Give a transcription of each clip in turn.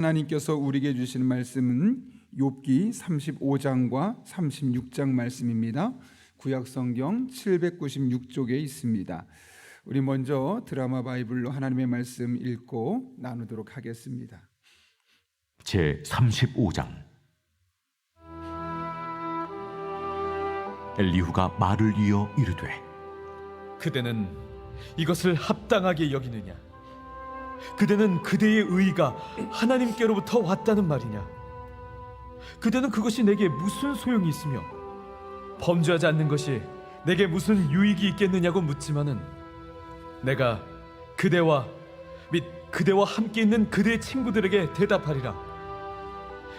하나님께서 우리에게 주시는 말씀은 욥기 35장과 36장 말씀입니다. 구약성경 796쪽에 있습니다. 우리 먼저 드라마 바이블로 하나님의 말씀 읽고 나누도록 하겠습니다. 제 35장. 엘리후가 말을 이어 이르되, 그대는 이것을 합당하게 여기느냐? 그대는 그대의 의가 하나님께로부터 왔다는 말이냐? 그대는 그것이 내게 무슨 소용이 있으며 범죄하지 않는 것이 내게 무슨 유익이 있겠느냐고 묻지만은 내가 그대와 및 그대와 함께 있는 그대의 친구들에게 대답하리라.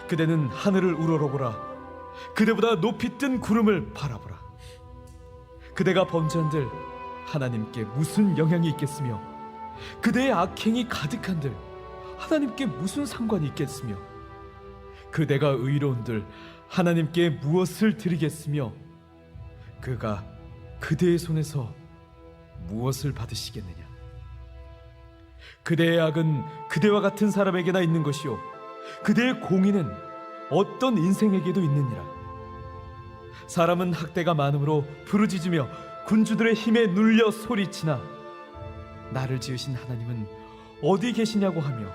그대는 하늘을 우러러보라. 그대보다 높이 뜬 구름을 바라보라. 그대가 범죄한들 하나님께 무슨 영향이 있겠으며 그대의 악행이 가득한들 하나님께 무슨 상관이 있겠으며 그대가 의로운들 하나님께 무엇을 드리겠으며 그가 그대의 손에서 무엇을 받으시겠느냐? 그대의 악은 그대와 같은 사람에게나 있는 것이요 그대의 공의는 어떤 인생에게도 있느니라. 사람은 학대가 많으므로 부르짖으며 군주들의 힘에 눌려 소리치나 나를 지으신 하나님은 어디 계시냐고 하며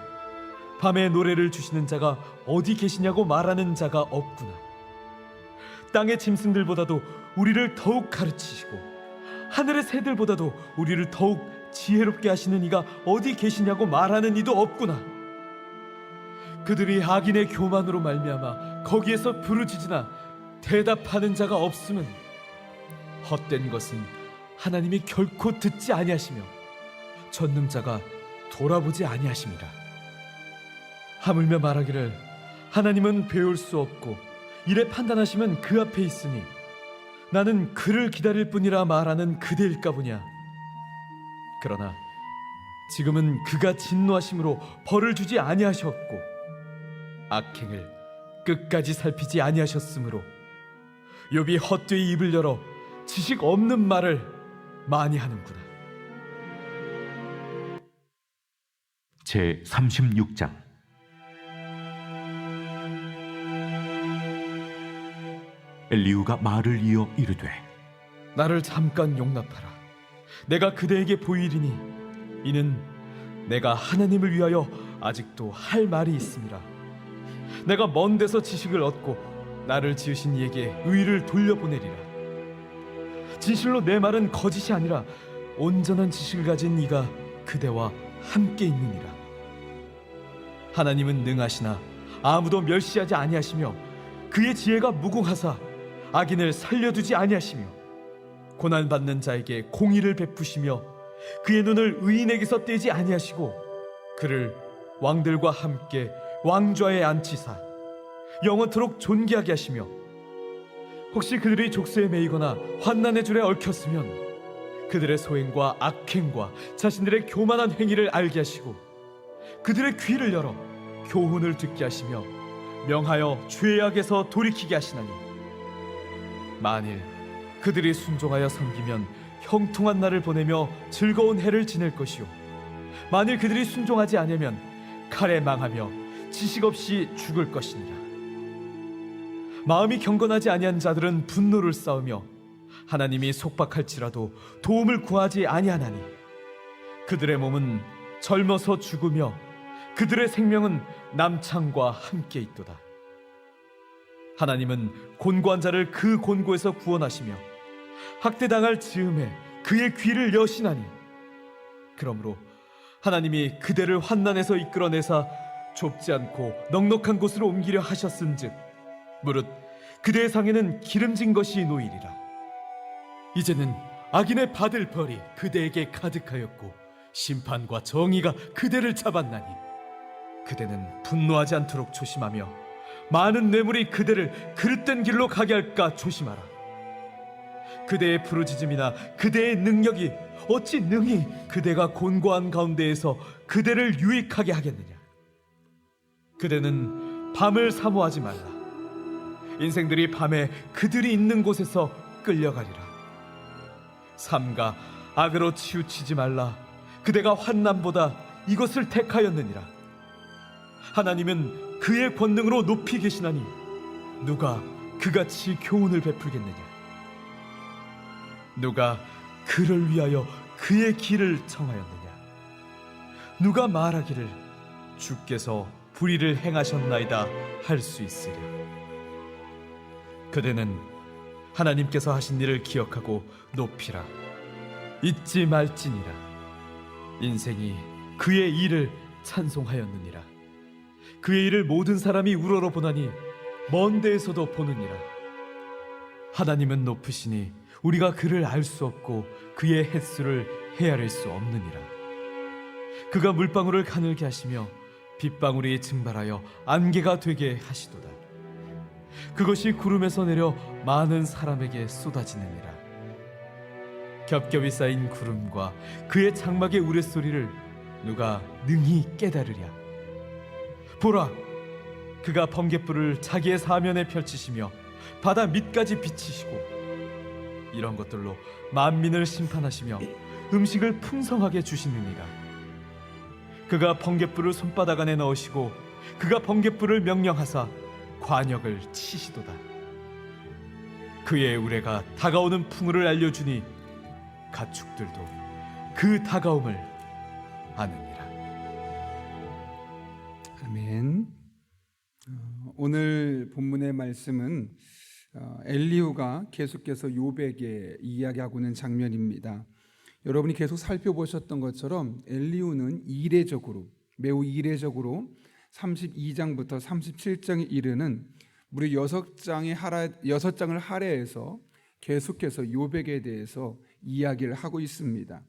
밤에 노래를 주시는 자가 어디 계시냐고 말하는 자가 없구나. 땅의 짐승들보다도 우리를 더욱 가르치시고 하늘의 새들보다도 우리를 더욱 지혜롭게 하시는 이가 어디 계시냐고 말하는 이도 없구나. 그들이 악인의 교만으로 말미암아 거기에서 부르짖으나 대답하는 자가 없음은 헛된 것은 하나님이 결코 듣지 아니하시며 전능자가 돌아보지 아니하심이라. 하물며 말하기를 하나님은 배울 수 없고 이래 판단하시면 그 앞에 있으니 나는 그를 기다릴 뿐이라 말하는 그대일까 보냐. 그러나 지금은 그가 진노하심으로 벌을 주지 아니하셨고 악행을 끝까지 살피지 아니하셨으므로 욥이 헛되이 입을 열어 지식 없는 말을 많이 하는구나. 제 36장. 엘리후가 말을 이어 이르되, 나를 잠깐 용납하라. 내가 그대에게 보이리니 이는 내가 하나님을 위하여 아직도 할 말이 있음이라. 내가 먼 데서 지식을 얻고 나를 지으신 이에게 의를 돌려보내리라. 진실로 내 말은 거짓이 아니라 온전한 지식을 가진 이가 그대와 함께 있느니라. 하나님은 능하시나 아무도 멸시하지 아니하시며 그의 지혜가 무궁하사 악인을 살려두지 아니하시며 고난받는 자에게 공의를 베푸시며 그의 눈을 의인에게서 떼지 아니하시고 그를 왕들과 함께 왕좌에 앉히사 영원토록 존귀하게 하시며 혹시 그들이 족쇄에 매이거나 환난의 줄에 얽혔으면 그들의 소행과 악행과 자신들의 교만한 행위를 알게 하시고 그들의 귀를 열어 교훈을 듣게 하시며 명하여 죄악에서 돌이키게 하시나니 만일 그들이 순종하여 섬기면 형통한 날을 보내며 즐거운 해를 지낼 것이요 만일 그들이 순종하지 않으면 칼에 망하며 지식 없이 죽을 것이니라. 마음이 경건하지 아니한 자들은 분노를 쌓으며 하나님이 속박할지라도 도움을 구하지 아니하나니 그들의 몸은 젊어서 죽으며 그들의 생명은 남창과 함께 있도다. 하나님은 곤고한 자를 그 곤고에서 구원하시며 학대당할 즈음에 그의 귀를 여시나니 그러므로 하나님이 그대를 환난에서 이끌어내사 좁지 않고 넉넉한 곳으로 옮기려 하셨은즉 무릇 그대의 상에는 기름진 것이 놓이리라. 이제는 악인의 받을 벌이 그대에게 가득하였고 심판과 정의가 그대를 잡았나니 그대는 분노하지 않도록 조심하며 많은 뇌물이 그대를 그릇된 길로 가게 할까 조심하라. 그대의 부르짖음이나 그대의 능력이 어찌 능히 그대가 곤고한 가운데에서 그대를 유익하게 하겠느냐. 그대는 밤을 사모하지 말라. 인생들이 밤에 그들이 있는 곳에서 끌려가리라. 삼가 악으로 치우치지 말라. 그대가 환난보다 이것을 택하였느니라. 하나님은 그의 권능으로 높이 계시나니 누가 그같이 교훈을 베풀겠느냐? 누가 그를 위하여 그의 길을 청하였느냐? 누가 말하기를 주께서 불의를 행하셨나이다 할 수 있으랴? 그대는 하나님께서 하신 일을 기억하고 높이라. 잊지 말지니라. 인생이 그의 일을 찬송하였느니라. 그의 일을 모든 사람이 우러러 보나니 먼 데에서도 보느니라. 하나님은 높으시니 우리가 그를 알 수 없고 그의 횟수를 헤아릴 수 없느니라. 그가 물방울을 가늘게 하시며 빗방울이 증발하여 안개가 되게 하시도다. 그것이 구름에서 내려 많은 사람에게 쏟아지느니라. 겹겹이 쌓인 구름과 그의 장막의 우레소리를 누가 능히 깨달으랴? 보라, 그가 번갯불을 자기의 사면에 펼치시며 바다 밑까지 비치시고 이런 것들로 만민을 심판하시며 음식을 풍성하게 주시느니라. 그가 번갯불을 손바닥 안에 넣으시고 그가 번갯불을 명령하사 관역을 치시도다. 그의 우레가 다가오는 풍우를 알려주니 가축들도 그 다가옴을 아느니라. 아멘. 오늘 본문의 말씀은 엘리후가 계속해서 욥에게 이야기하고 있는 장면입니다. 여러분이 계속 살펴보셨던 것처럼 엘리후는 매우 이례적으로 32장부터 37장에 이르는 무려 6장을 할애해서 계속해서 욥에게 대해서 이야기를 하고 있습니다.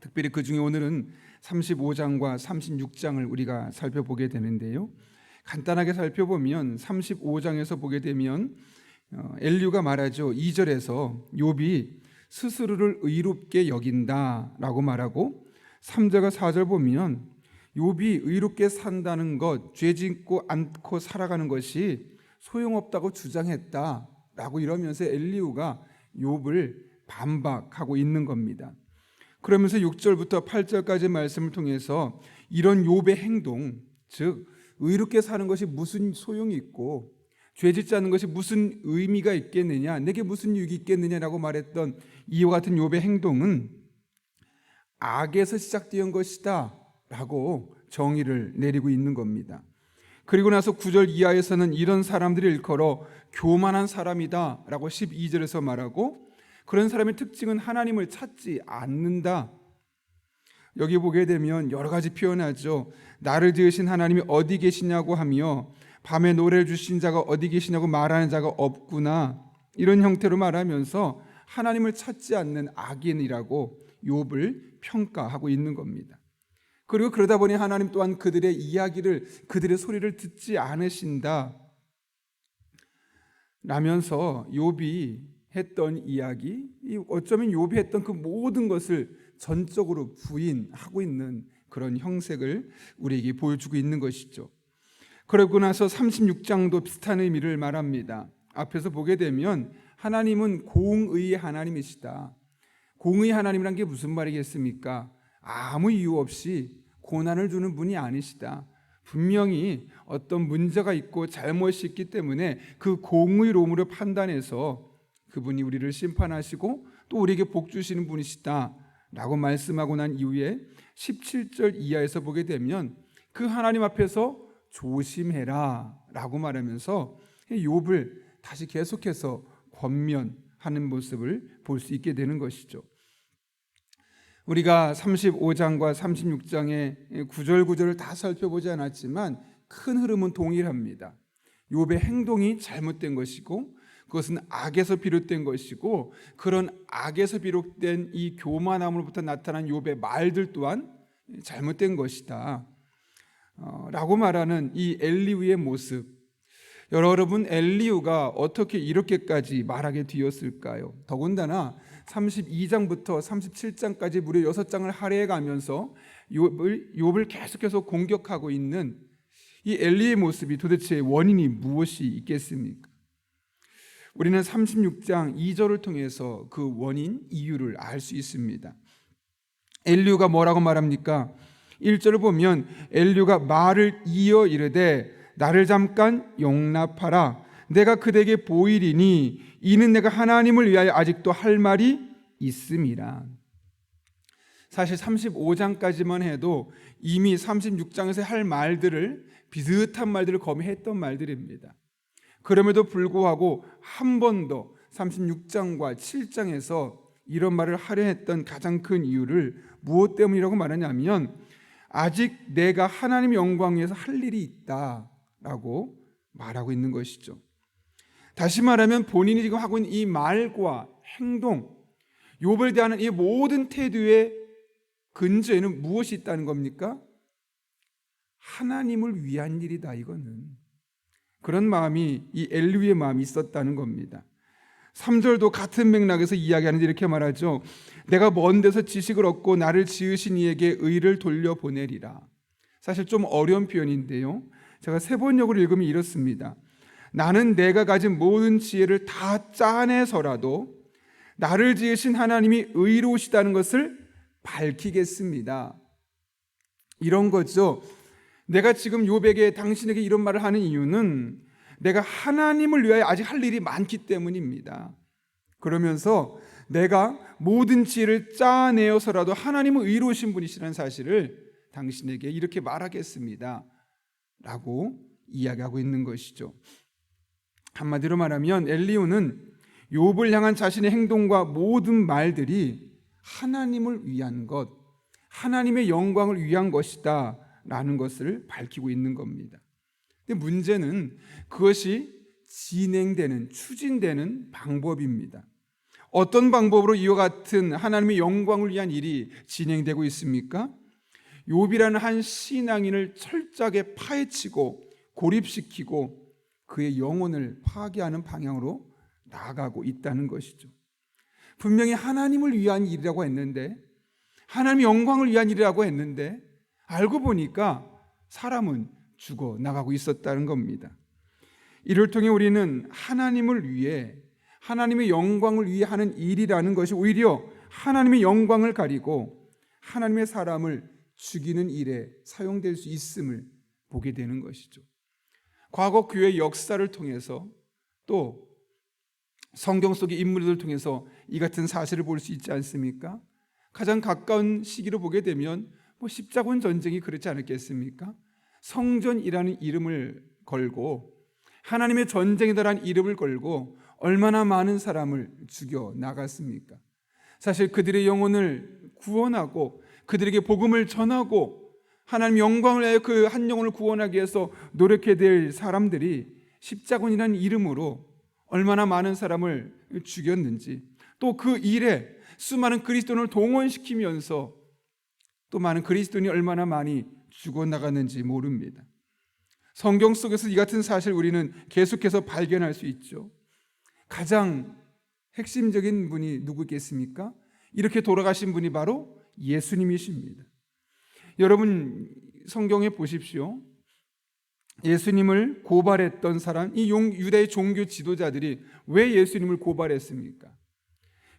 특별히 그 중에 오늘은 35장과 36장을 우리가 살펴보게 되는데요. 간단하게 살펴보면 35장에서 보게 되면 엘리후가 말하죠. 2절에서 욥이 스스로를 의롭게 여긴다라고 말하고 3절과 4절 보면 욥이 의롭게 산다는 것, 죄 짓고 않고 살아가는 것이 소용없다고 주장했다라고 이러면서 엘리후가 욥을 반박하고 있는 겁니다. 그러면서 6절부터 8절까지 말씀을 통해서 이런 욥의 행동, 즉 의롭게 사는 것이 무슨 소용이 있고 죄 짓지 않는 것이 무슨 의미가 있겠느냐, 내게 무슨 유익이 있겠느냐라고 말했던 이와 같은 욥의 행동은 악에서 시작된 것이다 라고 정의를 내리고 있는 겁니다. 그리고 나서 9절 이하에서는 이런 사람들이 일컬어 교만한 사람이다 라고 12절에서 말하고, 그런 사람의 특징은 하나님을 찾지 않는다. 여기 보게 되면 여러 가지 표현하죠. 나를 지으신 하나님이 어디 계시냐고 하며 밤에 노래를 주신 자가 어디 계시냐고 말하는 자가 없구나, 이런 형태로 말하면서 하나님을 찾지 않는 악인이라고 욥을 평가하고 있는 겁니다. 그리고 그러다 보니 하나님 또한 그들의 이야기를, 그들의 소리를 듣지 않으신다 라면서 욥이 했던 이야기, 어쩌면 욥이 했던 그 모든 것을 전적으로 부인하고 있는 그런 형색을 우리에게 보여주고 있는 것이죠. 그러고 나서 36장도 비슷한 의미를 말합니다. 앞에서 보게 되면 하나님은 공의의 하나님이시다. 공의의 하나님이란 게 무슨 말이겠습니까? 아무 이유 없이 고난을 주는 분이 아니시다. 분명히 어떤 문제가 있고 잘못이 있기 때문에 그 공의로움으로 판단해서 그분이 우리를 심판하시고 또 우리에게 복 주시는 분이시다 라고 말씀하고 난 이후에 17절 이하에서 보게 되면 그 하나님 앞에서 조심해라 라고 말하면서 욥을 다시 계속해서 권면하는 모습을 볼 수 있게 되는 것이죠. 우리가 35장과 36장의 구절구절을 다 살펴보지 않았지만 큰 흐름은 동일합니다. 욥의 행동이 잘못된 것이고 그것은 악에서 비롯된 것이고, 그런 악에서 비롯된 이 교만함으로부터 나타난 욥의 말들 또한 잘못된 것이다 라고 말하는 이 엘리후의 모습, 여러분 엘리후가 어떻게 이렇게까지 말하게 되었을까요? 더군다나 32장부터 37장까지 무려 6장을 할애해 가면서 욥을 계속해서 공격하고 있는 이 엘리의 모습이 도대체 원인이 무엇이 있겠습니까? 우리는 36장 2절을 통해서 그 원인, 이유를 알 수 있습니다. 엘리후가 뭐라고 말합니까? 1절을 보면 엘리후가 말을 이어 이르되 나를 잠깐 용납하라. 내가 그대에게 보이리니 이는 내가 하나님을 위하여 아직도 할 말이 있음이라. 사실 35장까지만 해도 이미 36장에서 할 말들을, 비슷한 말들을 거미했던 말들입니다. 그럼에도 불구하고 한 번 더 36장과 7장에서 이런 말을 하려 했던 가장 큰 이유를 무엇 때문이라고 말하냐면 아직 내가 하나님의 영광 위해서 할 일이 있다라고 말하고 있는 것이죠. 다시 말하면 본인이 지금 하고 있는 이 말과 행동, 욥을 대하는 이 모든 태도의 근저에는 무엇이 있다는 겁니까? 하나님을 위한 일이다. 이거는 그런 마음이, 이 엘리후의 마음이 있었다는 겁니다. 3절도 같은 맥락에서 이야기하는데 이렇게 말하죠. 내가 먼 데서 지식을 얻고 나를 지으신 이에게 의를 돌려보내리라. 사실 좀 어려운 표현인데요, 제가 세번역으로 읽으면 이렇습니다. 나는 내가 가진 모든 지혜를 다 짜내서라도 나를 지으신 하나님이 의로우시다는 것을 밝히겠습니다. 이런 거죠. 내가 지금 욥에게, 당신에게 이런 말을 하는 이유는 내가 하나님을 위하여 아직 할 일이 많기 때문입니다. 그러면서 내가 모든 지혜를 짜내어서라도 하나님은 의로우신 분이시라는 사실을 당신에게 이렇게 말하겠습니다 라고 이야기하고 있는 것이죠. 한마디로 말하면 엘리후는 욥을 향한 자신의 행동과 모든 말들이 하나님을 위한 것, 하나님의 영광을 위한 것이다 라는 것을 밝히고 있는 겁니다. 근데 문제는 그것이 진행되는, 추진되는 방법입니다. 어떤 방법으로 이와 같은 하나님의 영광을 위한 일이 진행되고 있습니까? 욥이라는 한 신앙인을 철저하게 파헤치고 고립시키고 그의 영혼을 파괴하는 방향으로 나아가고 있다는 것이죠. 분명히 하나님을 위한 일이라고 했는데, 하나님의 영광을 위한 일이라고 했는데 알고 보니까 사람은 죽어 나가고 있었다는 겁니다. 이를 통해 우리는 하나님을 위해, 하나님의 영광을 위해 하는 일이라는 것이 오히려 하나님의 영광을 가리고 하나님의 사람을 죽이는 일에 사용될 수 있음을 보게 되는 것이죠. 과거 교회 역사를 통해서 또 성경 속의 인물들을 통해서 이 같은 사실을 볼 수 있지 않습니까? 가장 가까운 시기로 보게 되면 십자군 전쟁이 그렇지 않았겠습니까? 성전이라는 이름을 걸고 하나님의 전쟁이다라는 이름을 걸고 얼마나 많은 사람을 죽여 나갔습니까? 사실 그들의 영혼을 구원하고 그들에게 복음을 전하고 하나님 영광을 위하여 그 한 영혼을 구원하기 위해서 노력해야 될 사람들이 십자군이라는 이름으로 얼마나 많은 사람을 죽였는지, 또 그 일에 수많은 그리스도인을 동원시키면서 또 많은 그리스도인이 얼마나 많이 죽어나갔는지 모릅니다. 성경 속에서 이 같은 사실 우리는 계속해서 발견할 수 있죠. 가장 핵심적인 분이 누구겠습니까? 이렇게 돌아가신 분이 바로 예수님이십니다. 여러분 성경에 보십시오. 예수님을 고발했던 사람, 이 유대의 종교 지도자들이 왜 예수님을 고발했습니까?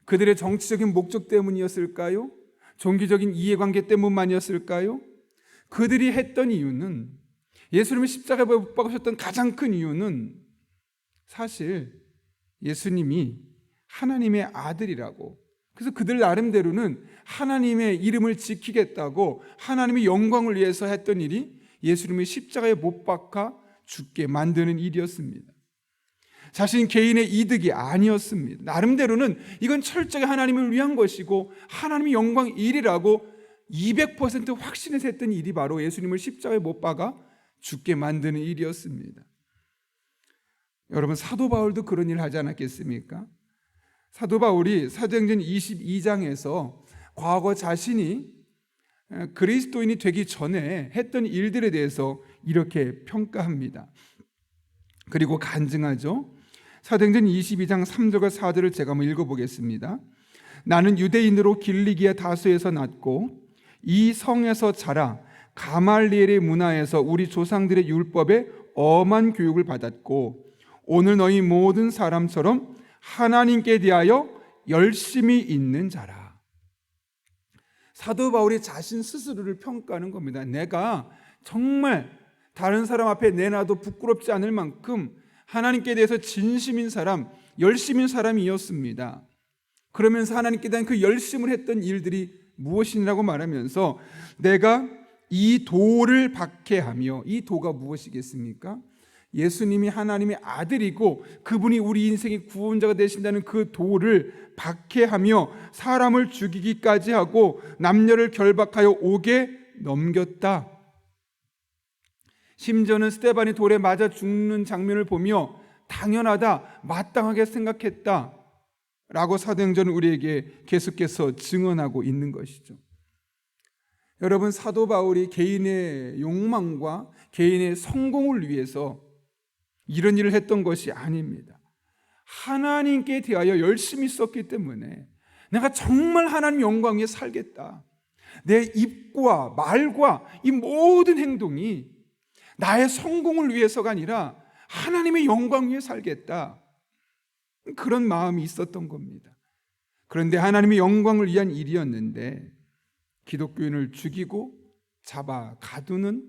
그들의 정치적인 목적 때문이었을까요? 종교적인 이해관계 때문만이었을까요? 그들이 했던 이유는, 예수님이 십자가에 못 박으셨던 가장 큰 이유는 사실 예수님이 하나님의 아들이라고, 그래서 그들 나름대로는 하나님의 이름을 지키겠다고 하나님의 영광을 위해서 했던 일이 예수님이 십자가에 못 박아 죽게 만드는 일이었습니다. 자신 개인의 이득이 아니었습니다. 나름대로는 이건 철저히 하나님을 위한 것이고 하나님의 영광 일이라고 200% 확신해서 했던 일이 바로 예수님을 십자가에 못 박아 죽게 만드는 일이었습니다. 여러분 사도 바울도 그런 일을 하지 않았겠습니까? 사도 바울이 사도행전 22장에서 과거 자신이 그리스도인이 되기 전에 했던 일들에 대해서 이렇게 평가합니다. 그리고 간증하죠. 사도행전 22장 3절과 4절을 제가 한번 읽어보겠습니다. 나는 유대인으로 길리기아 다소에서 났고 이 성에서 자라 가말리엘의 문화에서 우리 조상들의 율법에 엄한 교육을 받았고 오늘 너희 모든 사람처럼 하나님께 대하여 열심히 있는 자라. 사도 바울이 자신 스스로를 평가하는 겁니다. 내가 정말 다른 사람 앞에 내놔도 부끄럽지 않을 만큼 하나님께 대해서 진심인 사람, 열심인 사람이었습니다. 그러면서 하나님께 대한 그 열심을 했던 일들이 무엇이라고 말하면서 내가 이 도를 박해하며, 이 도가 무엇이겠습니까? 예수님이 하나님의 아들이고 그분이 우리 인생의 구원자가 되신다는 그 도를 박해하며 사람을 죽이기까지 하고 남녀를 결박하여 옥에 넘겼다. 심지어는 스데반이 돌에 맞아 죽는 장면을 보며 당연하다, 마땅하게 생각했다 라고 사도행전은 우리에게 계속해서 증언하고 있는 것이죠. 여러분, 사도 바울이 개인의 욕망과 개인의 성공을 위해서 이런 일을 했던 것이 아닙니다. 하나님께 대하여 열심히 썼기 때문에 내가 정말 하나님 영광 위에 살겠다, 내 입과 말과 이 모든 행동이 나의 성공을 위해서가 아니라 하나님의 영광 위에 살겠다, 그런 마음이 있었던 겁니다. 그런데 하나님의 영광을 위한 일이었는데 기독교인을 죽이고 잡아 가두는,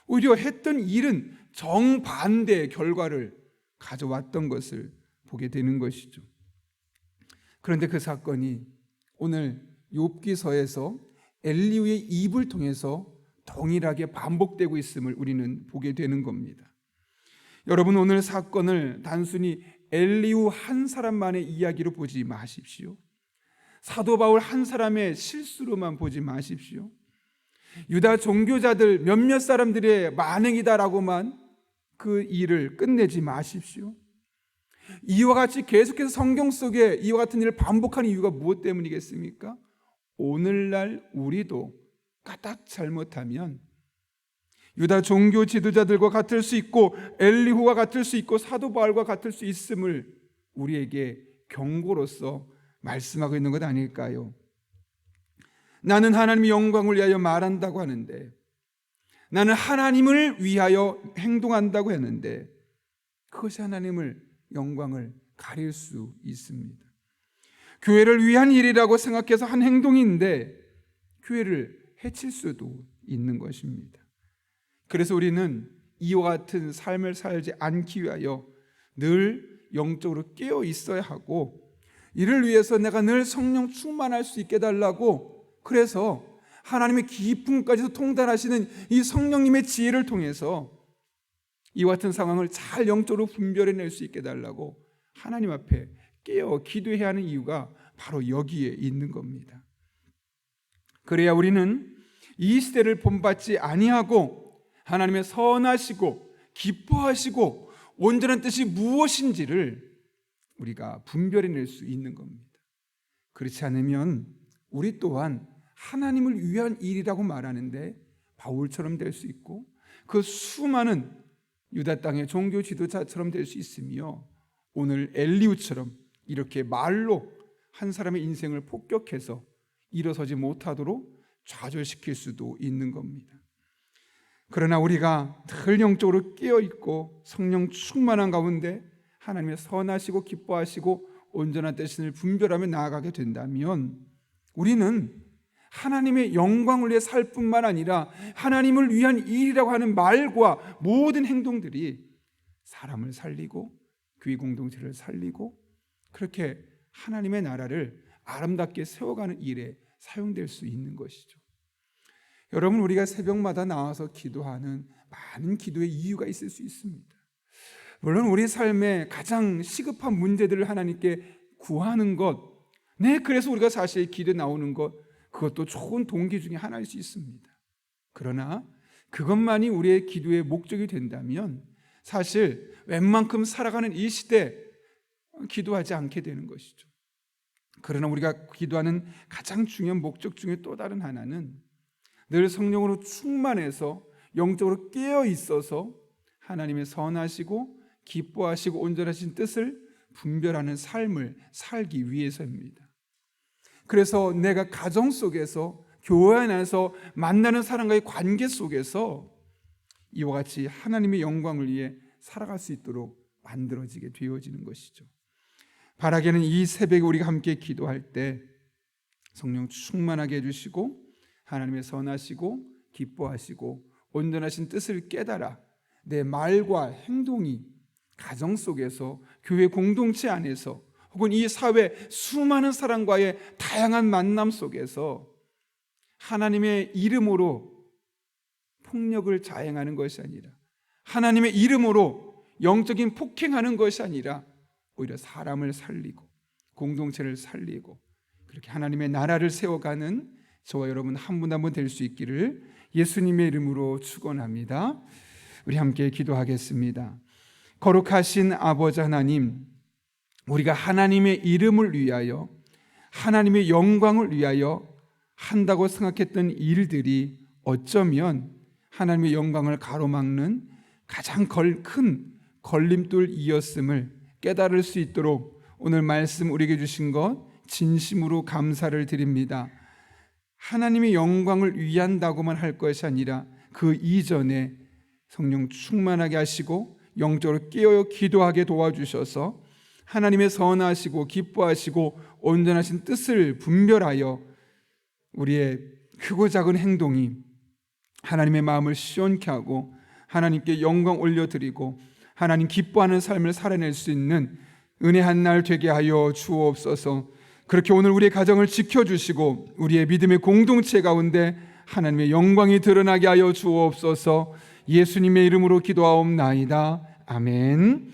오히려 했던 일은 정반대의 결과를 가져왔던 것을 보게 되는 것이죠. 그런데 그 사건이 오늘 욥기서에서 엘리후의 입을 통해서 동일하게 반복되고 있음을 우리는 보게 되는 겁니다. 여러분, 오늘 사건을 단순히 엘리후 한 사람만의 이야기로 보지 마십시오. 사도 바울 한 사람의 실수로만 보지 마십시오. 유다 종교자들 몇몇 사람들의 만행이다라고만 그 일을 끝내지 마십시오. 이와 같이 계속해서 성경 속에 이와 같은 일을 반복하는 이유가 무엇 때문이겠습니까? 오늘날 우리도 까딱 잘못하면 유다 종교 지도자들과 같을 수 있고 엘리후와 같을 수 있고 사도 바울과 같을 수 있음을 우리에게 경고로서 말씀하고 있는 것 아닐까요? 나는 하나님의 영광을 위하여 말한다고 하는데, 나는 하나님을 위하여 행동한다고 했는데 그것이 하나님을 영광을 가릴 수 있습니다. 교회를 위한 일이라고 생각해서 한 행동인데 교회를 해칠 수도 있는 것입니다. 그래서 우리는 이와 같은 삶을 살지 않기 위하여 늘 영적으로 깨어 있어야 하고, 이를 위해서 내가 늘 성령 충만할 수 있게 해달라고, 그래서 하나님의 깊음까지도 통달하시는 이 성령님의 지혜를 통해서 이와 같은 상황을 잘 영적으로 분별해낼 수 있게 해달라고 하나님 앞에 깨어 기도해야 하는 이유가 바로 여기에 있는 겁니다. 그래야 우리는 이 시대를 본받지 아니하고 하나님의 선하시고 기뻐하시고 온전한 뜻이 무엇인지를 우리가 분별해낼 수 있는 겁니다. 그렇지 않으면 우리 또한 하나님을 위한 일이라고 말하는데 바울처럼 될 수 있고 그 수많은 유다 땅의 종교 지도자처럼 될 수 있으며, 오늘 엘리후처럼 이렇게 말로 한 사람의 인생을 폭격해서 일어서지 못하도록 좌절시킬 수도 있는 겁니다. 그러나 우리가 늘 영적으로 깨어있고 성령 충만한 가운데 하나님의 선하시고 기뻐하시고 온전한 뜻을 분별하며 나아가게 된다면 우리는 하나님의 영광을 위해 살 뿐만 아니라 하나님을 위한 일이라고 하는 말과 모든 행동들이 사람을 살리고 교회 공동체를 살리고 그렇게 하나님의 나라를 아름답게 세워가는 일에 사용될 수 있는 것이죠. 여러분, 우리가 새벽마다 나와서 기도하는 많은 기도의 이유가 있을 수 있습니다. 물론 우리 삶에 가장 시급한 문제들을 하나님께 구하는 것, 그래서 우리가 사실 기도에 나오는 것, 그것도 좋은 동기 중에 하나일 수 있습니다. 그러나 그것만이 우리의 기도의 목적이 된다면 사실 웬만큼 살아가는 이 시대 기도하지 않게 되는 것이죠. 그러나 우리가 기도하는 가장 중요한 목적 중에 또 다른 하나는 늘 성령으로 충만해서 영적으로 깨어 있어서 하나님의 선하시고 기뻐하시고 온전하신 뜻을 분별하는 삶을 살기 위해서입니다. 그래서 내가 가정 속에서, 교회 안에서 만나는 사람과의 관계 속에서 이와 같이 하나님의 영광을 위해 살아갈 수 있도록 만들어지게 되어지는 것이죠. 바라기는 이 새벽에 우리가 함께 기도할 때 성령 충만하게 해주시고 하나님의 선하시고 기뻐하시고 온전하신 뜻을 깨달아 내 말과 행동이 가정 속에서 교회 공동체 안에서 혹은 이 사회 수많은 사람과의 다양한 만남 속에서 하나님의 이름으로 폭력을 자행하는 것이 아니라 하나님의 이름으로 영적인 폭행하는 것이 아니라 오히려 사람을 살리고 공동체를 살리고 그렇게 하나님의 나라를 세워가는 저와 여러분 한 분 한 분 될 수 있기를 예수님의 이름으로 축원합니다. 우리 함께 기도하겠습니다. 거룩하신 아버지 하나님, 우리가 하나님의 이름을 위하여 하나님의 영광을 위하여 한다고 생각했던 일들이 어쩌면 하나님의 영광을 가로막는 가장 큰 걸림돌이었음을 깨달을 수 있도록 오늘 말씀 우리에게 주신 것 진심으로 감사를 드립니다. 하나님의 영광을 위한다고만 할 것이 아니라 그 이전에 성령 충만하게 하시고 영적으로 깨어 기도하게 도와주셔서 하나님의 선하시고 기뻐하시고 온전하신 뜻을 분별하여 우리의 크고 작은 행동이 하나님의 마음을 시원케 하고 하나님께 영광 올려드리고 하나님 기뻐하는 삶을 살아낼 수 있는 은혜 한 날 되게 하여 주옵소서. 그렇게 오늘 우리의 가정을 지켜주시고 우리의 믿음의 공동체 가운데 하나님의 영광이 드러나게 하여 주옵소서. 예수님의 이름으로 기도하옵나이다. 아멘.